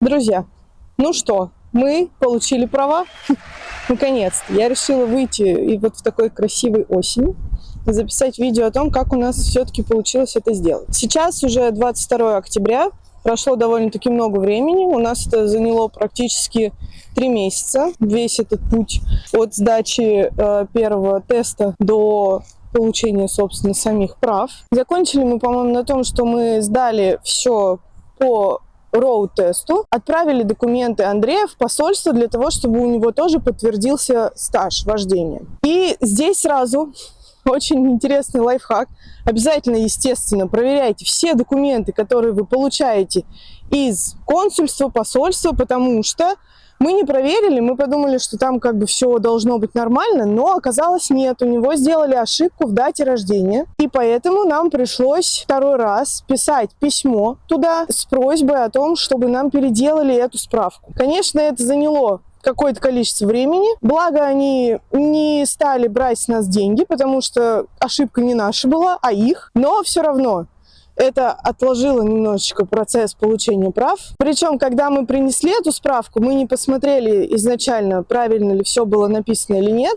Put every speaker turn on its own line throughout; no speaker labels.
Друзья, ну что, мы получили права. Наконец-то. Я решила выйти и вот в такой красивой осени записать видео о том, как у нас все-таки получилось это сделать. Сейчас уже 22 октября, прошло довольно-таки много времени. У нас это заняло практически 3 месяца, весь этот путь от сдачи первого теста до получения, собственно, самих прав. Закончили мы, по-моему, на том, что мы сдали все по роуд-тесту, отправили документы Андрея в посольство для того, чтобы у него тоже подтвердился стаж вождения. И здесь сразу очень интересный лайфхак. Обязательно, естественно, проверяйте все документы, которые вы получаете из консульства, посольства, потому что мы не проверили, мы подумали, что там как бы все должно быть нормально, но оказалось нет. У него сделали ошибку в дате рождения, и поэтому нам пришлось второй раз писать письмо туда с просьбой о том, чтобы нам переделали эту справку. Конечно, это заняло какое-то количество времени, благо они не стали брать с нас деньги, потому что ошибка не наша была, а их, но все равно это отложило немножечко процесс получения прав. Причем, когда мы принесли эту справку, мы не посмотрели изначально, правильно ли все было написано или нет.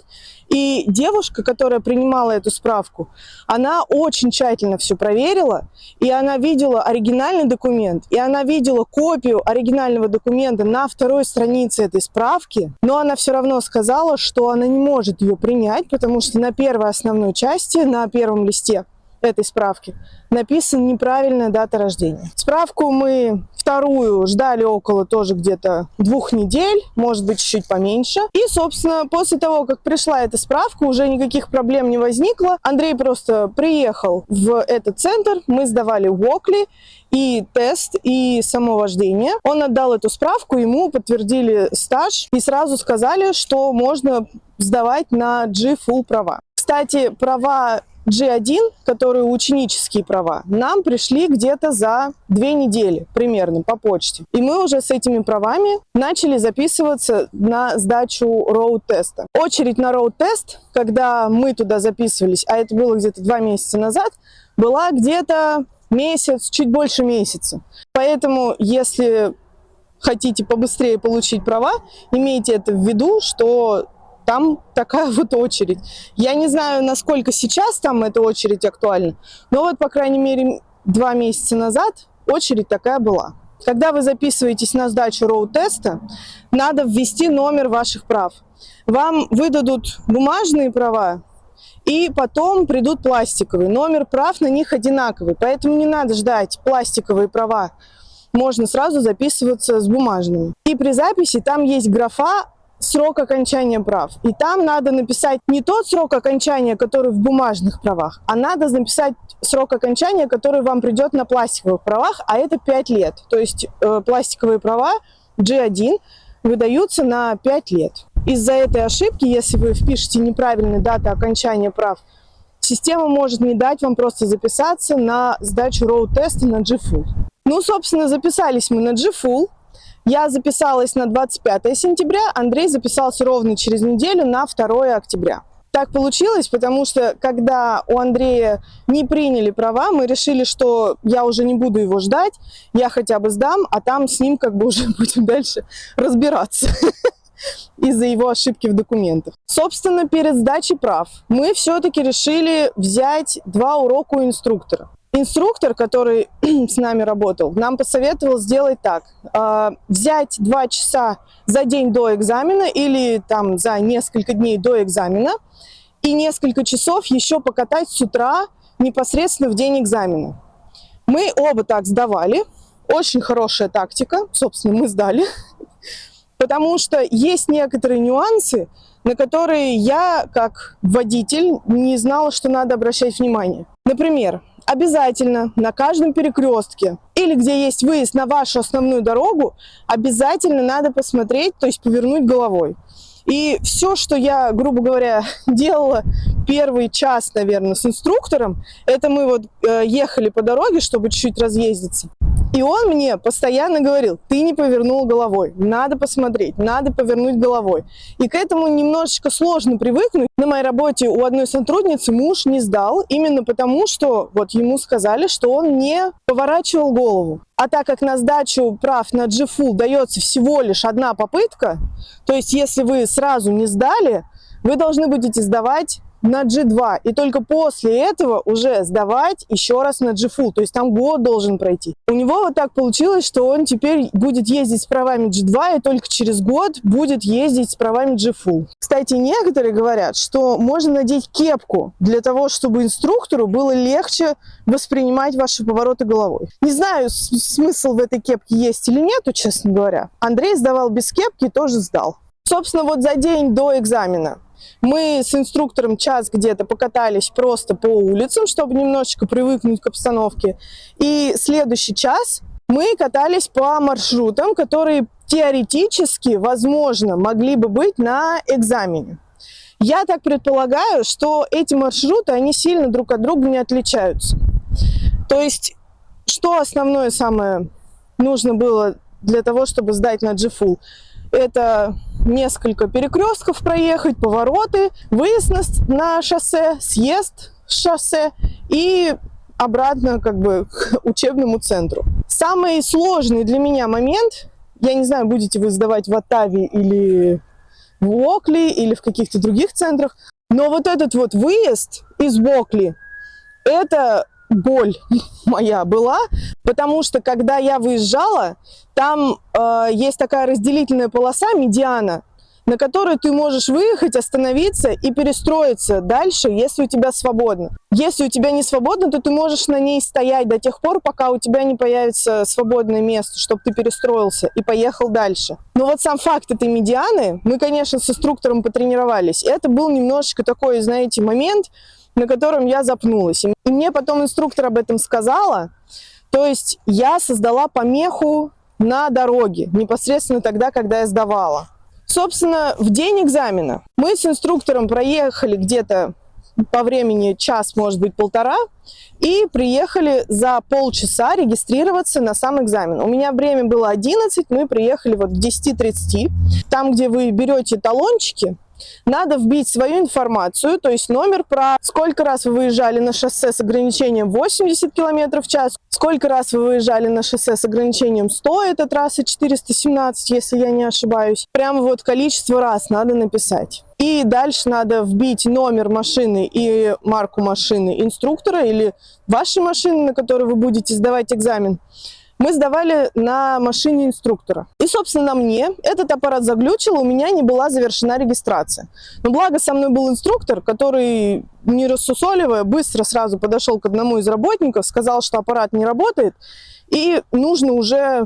И девушка, которая принимала эту справку, она очень тщательно все проверила, и она видела оригинальный документ, и она видела копию оригинального документа на второй странице этой справки, но она все равно сказала, что она не может ее принять, потому что на первой основной части, на первом листе этой справки написана неправильная дата рождения. Справку мы вторую ждали около тоже где-то 2 недель, может быть, чуть-чуть поменьше. И, собственно, после того, как пришла эта справка, уже никаких проблем не возникло. Андрей просто приехал в этот центр, мы сдавали walkly и тест, и само вождение. Он отдал эту справку, ему подтвердили стаж и сразу сказали, что можно сдавать на G-Full права. Кстати, права G1, которые ученические права, нам пришли где-то за 2 недели примерно по почте. И мы уже с этими правами начали записываться на сдачу роуд-теста. Очередь на роуд-тест, когда мы туда записывались, а это было где-то 2 месяца назад, была где-то месяц, чуть больше месяца. Поэтому, если хотите побыстрее получить права, имейте это в виду, что там такая вот очередь. Я не знаю, насколько сейчас там эта очередь актуальна, но вот, по крайней мере, 2 месяца назад очередь такая была. Когда вы записываетесь на сдачу роуд-теста, надо ввести номер ваших прав. Вам выдадут бумажные права, и потом придут пластиковые. Номер прав на них одинаковый, поэтому не надо ждать пластиковые права. Можно сразу записываться с бумажными. И при записи там есть графа срок окончания прав. И там надо написать не тот срок окончания, который в бумажных правах, а надо написать срок окончания, который вам придет на пластиковых правах, а это 5 лет. То есть пластиковые права G1 выдаются на 5 лет. Из-за этой ошибки, если вы впишете неправильную дату окончания прав, система может не дать вам просто записаться на сдачу роуд-теста на G-Full. Ну, собственно, записались мы на G-Full. Я записалась на 25 сентября, Андрей записался ровно через неделю на 2 октября. Так получилось, потому что когда у Андрея не приняли права, мы решили, что я уже не буду его ждать, я хотя бы сдам, а там с ним как бы уже будем дальше разбираться из-за его ошибки в документах. Собственно, перед сдачей прав мы все-таки решили взять 2 урока у инструктора. Инструктор, который с нами работал, нам посоветовал сделать так. Взять 2 часа за день до экзамена или там за несколько дней до экзамена и несколько часов еще покатать с утра непосредственно в день экзамена. Мы оба так сдавали. Очень хорошая тактика. Собственно, мы сдали. Потому что есть некоторые нюансы, на которые я, как водитель, не знала, что надо обращать внимание. Например, обязательно на каждом перекрестке или где есть выезд на вашу основную дорогу, обязательно надо посмотреть, то есть повернуть головой. И все, что я, грубо говоря, делала первый час, наверное, с инструктором, это мы вот ехали по дороге, чтобы чуть-чуть разъездиться. И он мне постоянно говорил: ты не повернул головой, надо посмотреть, надо повернуть головой. И к этому немножечко сложно привыкнуть. На моей работе у одной сотрудницы муж не сдал, именно потому, что вот ему сказали, что он не поворачивал голову. А так как на сдачу прав на G-Full дается всего лишь одна попытка, то есть если вы сразу не сдали, вы должны будете сдавать на G2, и только после этого уже сдавать еще раз на G-Full, то есть там год должен пройти. У него вот так получилось, что он теперь будет ездить с правами G2 и только через год будет ездить с правами G-Full. Кстати, некоторые говорят, что можно надеть кепку для того, чтобы инструктору было легче воспринимать ваши повороты головой. Не знаю, смысл в этой кепке есть или нет, честно говоря. Андрей сдавал без кепки и тоже сдал. Собственно, вот за день до экзамена мы с инструктором час где-то покатались просто по улицам, чтобы немножечко привыкнуть к обстановке. И следующий час мы катались по маршрутам, которые теоретически, возможно, могли бы быть на экзамене. Я так предполагаю, что эти маршруты, они сильно друг от друга не отличаются. То есть, что основное самое нужно было для того, чтобы сдать на G-Full? Это несколько перекрестков проехать, повороты, выезд на шоссе, съезд с шоссе и обратно как бы к учебному центру. Самый сложный для меня момент, я не знаю, будете вы сдавать в Оттаве или в Окли или в каких-то других центрах, но вот этот вот выезд из Окли, это боль моя была, потому что когда я выезжала, там есть такая разделительная полоса, медиана, на которую ты можешь выехать, остановиться и перестроиться дальше, если у тебя свободно. Если у тебя не свободно, то ты можешь на ней стоять до тех пор, пока у тебя не появится свободное место, чтобы ты перестроился и поехал дальше. Но вот сам факт этой медианы, мы, конечно, с инструктором потренировались. Это был немножечко такой, знаете, момент, на котором я запнулась. И мне потом инструктор об этом сказала. То есть я создала помеху на дороге, непосредственно тогда, когда я сдавала. Собственно, в день экзамена мы с инструктором проехали где-то по времени час, может быть, полтора, и приехали за полчаса регистрироваться на сам экзамен. У меня время было 11, мы приехали вот к 10:30. Там, где вы берете талончики, надо вбить свою информацию, то есть номер прав, сколько раз вы выезжали на шоссе с ограничением 80 км в час, сколько раз вы выезжали на шоссе с ограничением 100, это трасса 417, если я не ошибаюсь. Прямо вот количество раз надо написать. И дальше надо вбить номер машины и марку машины инструктора или вашей машины, на которой вы будете сдавать экзамен. Мы сдавали на машине инструктора. И, собственно, на мне этот аппарат заглючил, у меня не была завершена регистрация. Но благо со мной был инструктор, который, не рассусоливая, быстро сразу подошел к одному из работников, сказал, что аппарат не работает, и нужно уже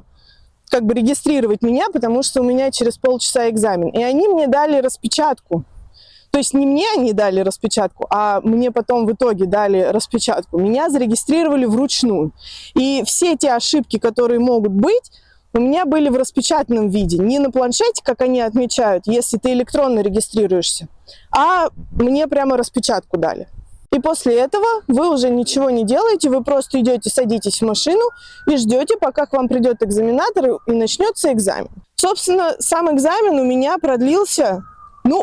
как бы регистрировать меня, потому что у меня через полчаса экзамен. И они мне дали распечатку. То есть не мне они дали распечатку, а мне потом в итоге дали распечатку. Меня зарегистрировали вручную. И все те ошибки, которые могут быть, у меня были в распечатанном виде. Не на планшете, как они отмечают, если ты электронно регистрируешься, а мне прямо распечатку дали. И после этого вы уже ничего не делаете, вы просто идете, садитесь в машину и ждете, пока к вам придет экзаменатор и начнется экзамен. Собственно, сам экзамен у меня продлился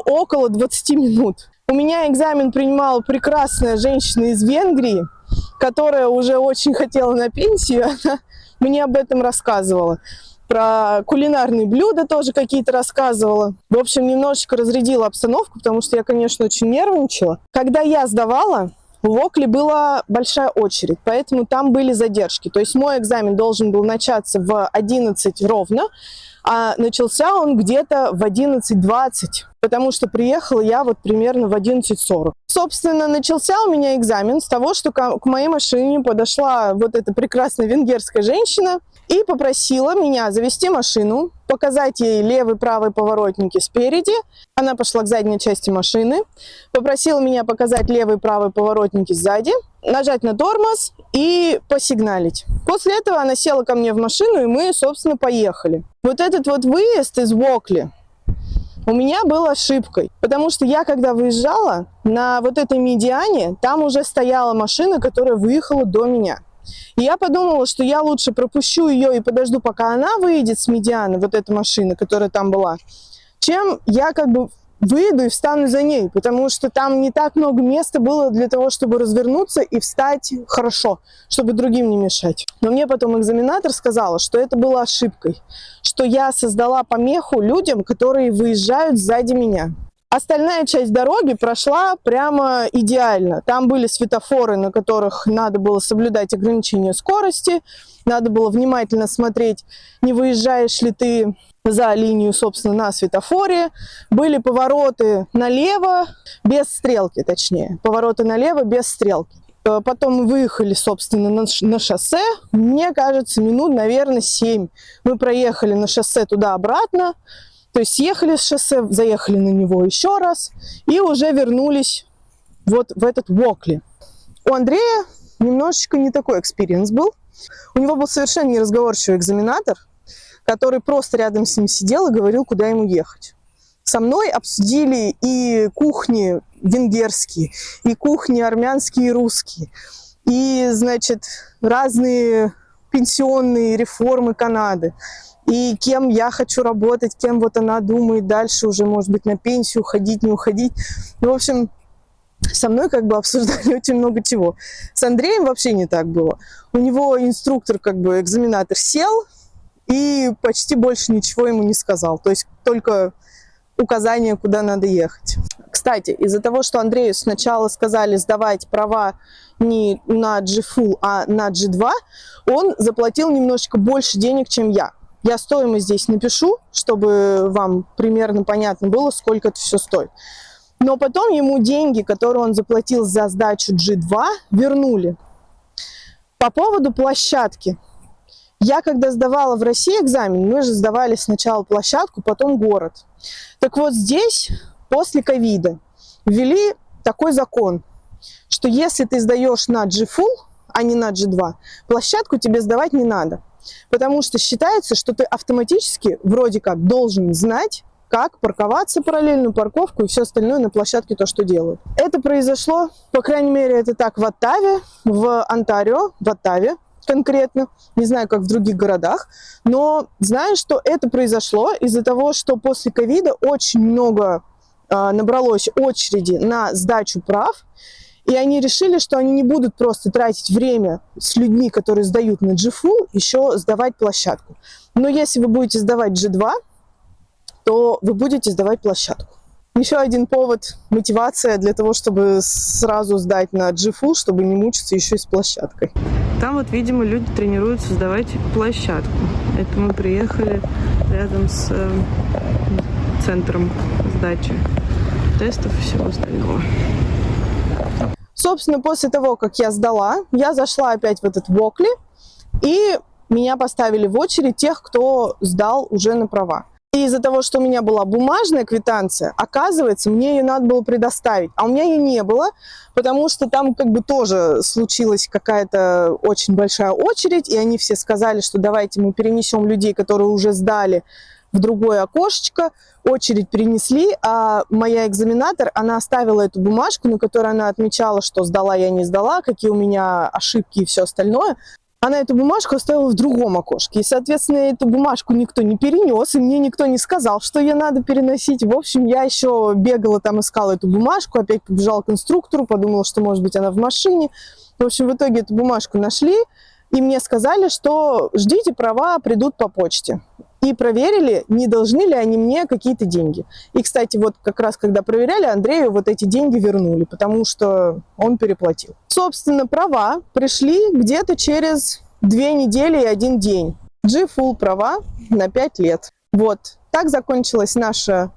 около 20 минут. У меня экзамен принимала прекрасная женщина из Венгрии, которая уже очень хотела на пенсию, она мне об этом рассказывала. Про кулинарные блюда тоже какие-то рассказывала. В общем, немножечко разрядила обстановку, потому что я, конечно, очень нервничала. Когда я сдавала, в Окли была большая очередь, поэтому там были задержки. То есть мой экзамен должен был начаться в 11 ровно, а начался он где-то в 11:20, потому что приехала я вот примерно в 11:40. Собственно, начался у меня экзамен с того, что к моей машине подошла вот эта прекрасная венгерская женщина и попросила меня завести машину, показать ей левый, правый поворотники спереди. Она пошла к задней части машины, попросила меня показать левый, правый поворотники сзади, нажать на тормоз и посигналить. После этого она села ко мне в машину, и мы, собственно, поехали. Вот этот вот выезд из Окли у меня был ошибкой, потому что я, когда выезжала на вот этой медиане, там уже стояла машина, которая выехала до меня. И я подумала, что я лучше пропущу ее и подожду, пока она выйдет с медианы, вот эта машина, которая там была, чем я как бы выйду и встану за ней, потому что там не так много места было для того, чтобы развернуться и встать хорошо, чтобы другим не мешать. Но мне потом экзаменатор сказала, что это было ошибкой, что я создала помеху людям, которые выезжают сзади меня. Остальная часть дороги прошла прямо идеально. Там были светофоры, на которых надо было соблюдать ограничение скорости, надо было внимательно смотреть, не выезжаешь ли ты за линию, собственно, на светофоре. Были повороты налево, без стрелки, точнее. Повороты налево без стрелки. Потом мы выехали, собственно, на шоссе. Мне кажется, минут, наверное, 7. Мы проехали на шоссе туда-обратно. То есть съехали с шоссе, заехали на него еще раз и уже вернулись вот в этот Уокли. У Андрея немножечко не такой экспириенс был. У него был совершенно неразговорчивый экзаменатор, который просто рядом с ним сидел и говорил, куда ему ехать. Со мной обсудили и кухни венгерские, и кухни армянские и русские, и, значит, разные пенсионные реформы Канады, и кем я хочу работать, кем вот она думает дальше уже, может быть, на пенсию уходить, не уходить. Ну, в общем, со мной как бы обсуждали очень много чего. С Андреем вообще не так было. У него инструктор, как бы экзаменатор, сел и почти больше ничего ему не сказал. То есть только указания, куда надо ехать. Кстати, из-за того, что Андрею сначала сказали сдавать права не на G-Full, а на G2, он заплатил немножечко больше денег, чем я. Я стоимость здесь напишу, чтобы вам примерно понятно было, сколько это все стоит. Но потом ему деньги, которые он заплатил за сдачу G2, вернули. По поводу площадки. Я когда сдавала в России экзамен, мы же сдавали сначала площадку, потом город. Так вот здесь, после ковида, ввели такой закон, что если ты сдаешь на G-Full, а не на G2, площадку тебе сдавать не надо. Потому что считается, что ты автоматически вроде как должен знать, как парковаться, параллельную парковку и все остальное на площадке, то, что делают. Это произошло, по крайней мере, это так в Оттаве, в Онтарио, в Оттаве конкретно. Не знаю, как в других городах, но знаю, что это произошло из-за того, что после ковида очень много набралось очереди на сдачу прав, и они решили, что они не будут просто тратить время с людьми, которые сдают на G-Full, еще сдавать площадку. Но если вы будете сдавать G2, то вы будете сдавать площадку. Еще один повод, мотивация для того, чтобы сразу сдать на G-Full, чтобы не мучиться еще и с площадкой. Там вот, видимо, люди тренируются сдавать площадку. Это мы приехали рядом с центром сдачи тестов и всего остального. Собственно, после того, как я сдала, я зашла опять в этот Уокли, и меня поставили в очередь тех, кто сдал уже на права. И из-за того, что у меня была бумажная квитанция, оказывается, мне ее надо было предоставить. А у меня ее не было, потому что там как бы тоже случилась какая-то очень большая очередь, и они все сказали, что давайте мы перенесем людей, которые уже сдали, в другое окошечко. Очередь перенесли, а моя экзаменатор, она оставила эту бумажку, на которой она отмечала, что сдала я, не сдала, какие у меня ошибки и все остальное. Она эту бумажку оставила в другом окошке. И, соответственно, эту бумажку никто не перенес, и мне никто не сказал, что ее надо переносить. В общем, я еще бегала там, искала эту бумажку, опять побежала к инструктору, подумала, что, может быть, она в машине. В общем, в итоге эту бумажку нашли, и мне сказали, что ждите, права придут по почте. И проверили, не должны ли они мне какие-то деньги. И, кстати, вот как раз когда проверяли, Андрею вот эти деньги вернули, потому что он переплатил. Собственно, права пришли где-то через 2 недели и 1 день. G-Full права на 5 лет. Вот. Так закончилось наше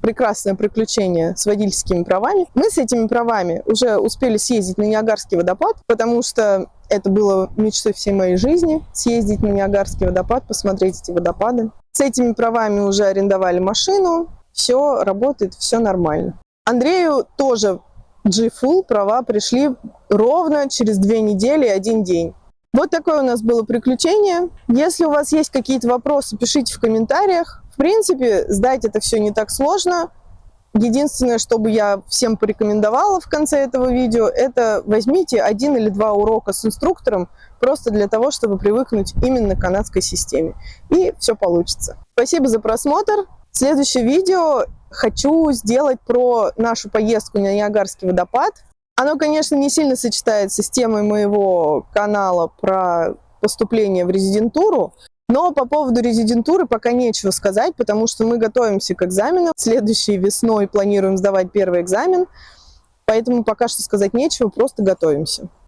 прекрасное приключение с водительскими правами. Мы с этими правами уже успели съездить на Ниагарский водопад, потому что это было мечтой всей моей жизни, съездить на Ниагарский водопад, посмотреть эти водопады. С этими правами уже арендовали машину, все работает, все нормально. Андрею тоже G-Full права пришли ровно через 2 недели и 1 день. Вот такое у нас было приключение. Если у вас есть какие-то вопросы, пишите в комментариях. В принципе, сдать это все не так сложно. Единственное, что бы я всем порекомендовала в конце этого видео, это возьмите 1 или 2 урока с инструктором, просто для того, чтобы привыкнуть именно к канадской системе. И все получится. Спасибо за просмотр. Следующее видео хочу сделать про нашу поездку на Ниагарский водопад. Оно, конечно, не сильно сочетается с темой моего канала про поступление в резидентуру, но по поводу резидентуры пока нечего сказать, потому что мы готовимся к экзаменам. Следующей весной планируем сдавать первый экзамен, поэтому пока что сказать нечего, просто готовимся.